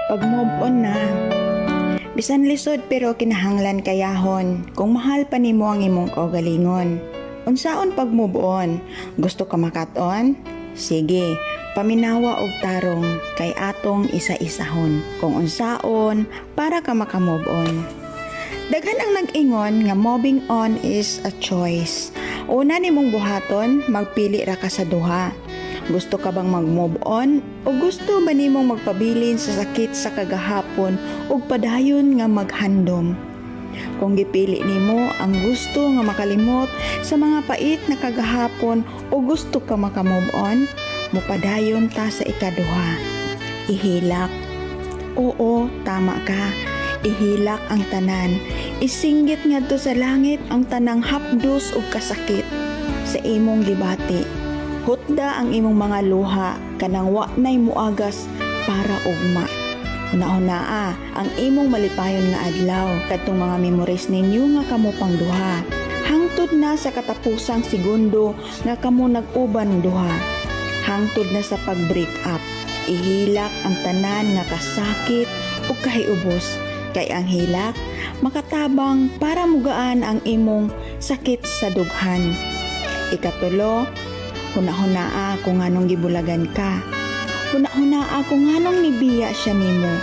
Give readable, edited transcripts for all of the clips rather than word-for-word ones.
Pag move on na, bisan lisod pero kinahanglan kayahon kung mahal pa nimo ang imong kaugalingon. Unsaon pag move on? Gusto ka makat-on? Sige, paminawa og tarong kay atong isa-isahon kung unsaon para ka maka-move on. Daghan ang nag-ingon nga moving on is a choice. Una nimong buhaton, magpili ra ka sa duha. Gusto ka bang mag-move on o gusto ba nimong magpabilin sa sakit sa kagahapon ug padayon nga maghandom? Kung gipili nimo ang gusto nga makalimot sa mga pait na kagahapon o gusto ka maka-move on, mupadayon ta sa ikaduha. Ihilak. Oo, tama ka. Ihilak ang tanan. Isinggit ngadto sa langit ang tanang hapdos ug kasakit sa imong gibati. Hutda ang imong mga luha kanang wa nay muagas para ugma. Una-una ang imong malipayon nga adlaw kadtong mga memories ninyo nga kamo pang duha. Hangtod na sa katapusang segundo nga kamo nag-uban duha. Hangtod na sa pag-break up. Ihilak ang tanan nga kasakit ug kahiubos. Kay ang hilak makatabang para mugaan ang imong sakit sa dughan. Ikatulo, huna-hunaa kung nganong gibulagan ka. Huna-hunaa kung nganong nibiya siya nimo.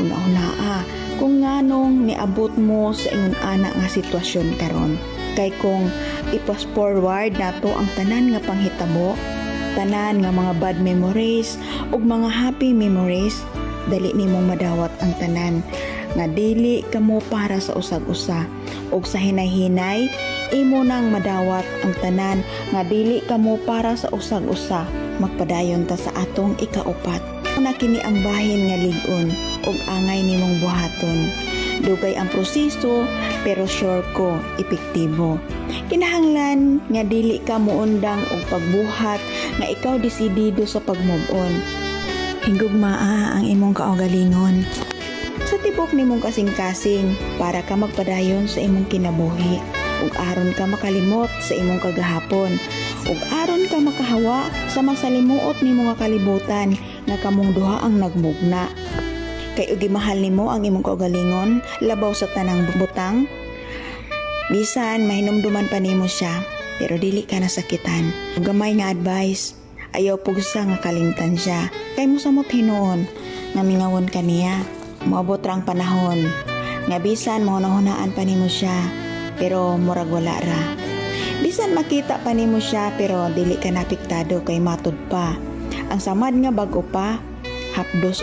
Huna-hunaa kung nganong niabot mo sa ingon ana nga sitwasyon karon. Kay kung i-fast forward nato ang tanan nga panghitabo, tanan nga mga bad memories ug mga happy memories, dali nimong madawat ang tanan nga dili kamo para sa usag-usa ug sa hinay-hinay imo nang madawat ang tanan nga dili kamo para sa usag-usa. Magpadayon ta sa atong ikaupat na kini ang bahin nga lig-on ug angay nimong buhaton. Dugay ang proseso pero sure ko epektibo. Kinahanglan nga dili ka muundang og pagbuhat nga ikaw desidido sa pag-move on. Higugmaa ang imong kaugalingon sa tibok nimong kasing-kasing para ka magpadayon sa imong kinabuhi ug aron ka makalimot sa imong kagahapon ug aron ka makahawa sa masalimuot nimo nga kalibutan nga kamong duha ang nagmugna. Kay ugi mahal nimo ang imong kaugalingon labaw sa tanang butang. Bisan mahinumduman pa nimo siya pero dili ka nasakitan. Gamay nga advice, ayaw pugsa nga kalimtan siya kay mosamot hinuon nga mingawon kaniya. Moabot ra ang panahon nga bisan mahunahunaan pa nimo siya pero murag wala ra. Bisan makita pa nimo siya pero dili ka napiktado kay matud pa. Ang samad nga bag-o pa, hapdos